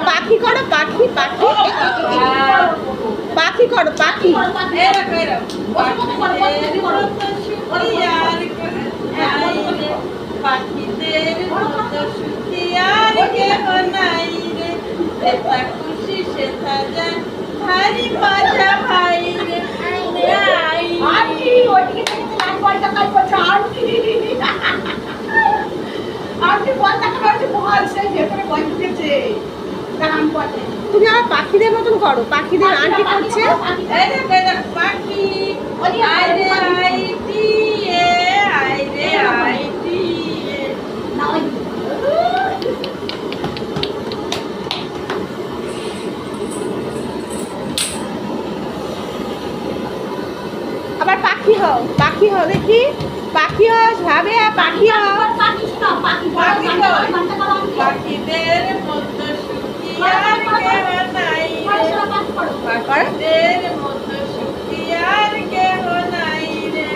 পাখি করো, পাখি পাখি পাখি করো, পাখি। পাখিদের মতো সুখী আর কেহ নাই রে, যেথা খুশি সেথা যায়, ভারী মজা ভাই রে। আন্টি ওইদিকে থেকে লাল বলটা কাজ করছে আন্টি। আন্টি বলটা কাছে বল সেই ভেতরে বল ঢুকেছে। গান পড়ে। তুমি আবার পাখিদের মতন করো, পাখিদের আন্টি করছে। এই দেখ পাখি আই রে আইটি এ আই রে আইটি এ। না ওই আবার পাখি হও, পাখি হও দেখি, পাখি হও ভাবে, পাখি হও। পাখি শোনা পাখি বড় পাখি গানটা কই? গানটা করো আন্টি। পাখিদের মতো সুখী আর কেহ নাই রে, পাখিদের মতো সুখী আর কেহ নাই রে,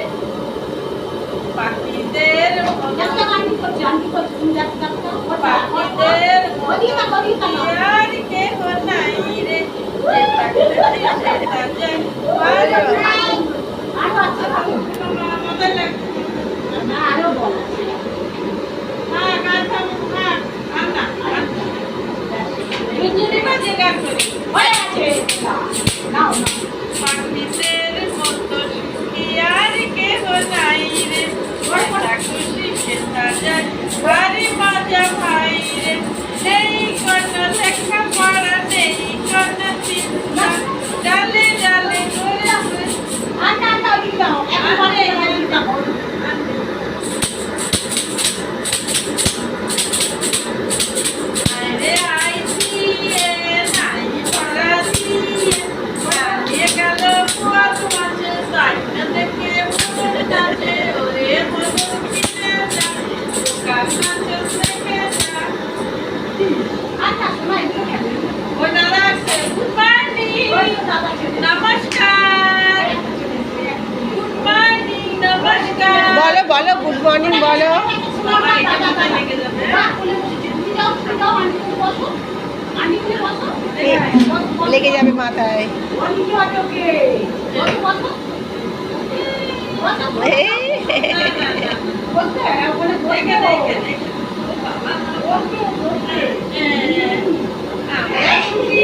পাখিদের মতো একটা আন্টি করছে আন্টি করছে তুমি দেখো দেখো। পাখিদের ওদিকে মতো ওদিকে সুখী আর কেহ নাই রে, যেথা খুশি সেথা যায়, ভারী আরো আছে মজা লাগে। না আরো বল আছে। হ্যাঁ গান থামো, হ্যাঁ গান না গান। দুজনে বাজে গান করি। হয়ে গেছে নাও নাও পাখিদের মতো সুখী আর কেহ নাই রে, যেথা খুশি সেথা যায়, ভারী মজা ভাই রে। নেই কোনো লেখাপড়া, নেই কোনো চিন্তা, ডালে ডালে করে আন্টা আন্টা ওদিকে দাও একবারে ওদিকে দাও আরে আইছি এ নাই পড়া দিয়ে, চালিয়ে গেল কুয়ার মাঝে, সাইনা দেখে মনে নাচে, ওরে মনে কিনে যা, বোকা নাচে দেখে যা। আন্টা শোনা এদিকে ওই দাদা আসছে, গুড মর্নিং, নমস্কার, গুড মর্নিং, নমস্কার। বলো বলো, গুড মর্নিং বলো। বাবা এটা মাথায় লেগে যাবে। লেগে যাবে মাথায়। এই, দেখে দেখে দেখে বাবা আমরা সুখী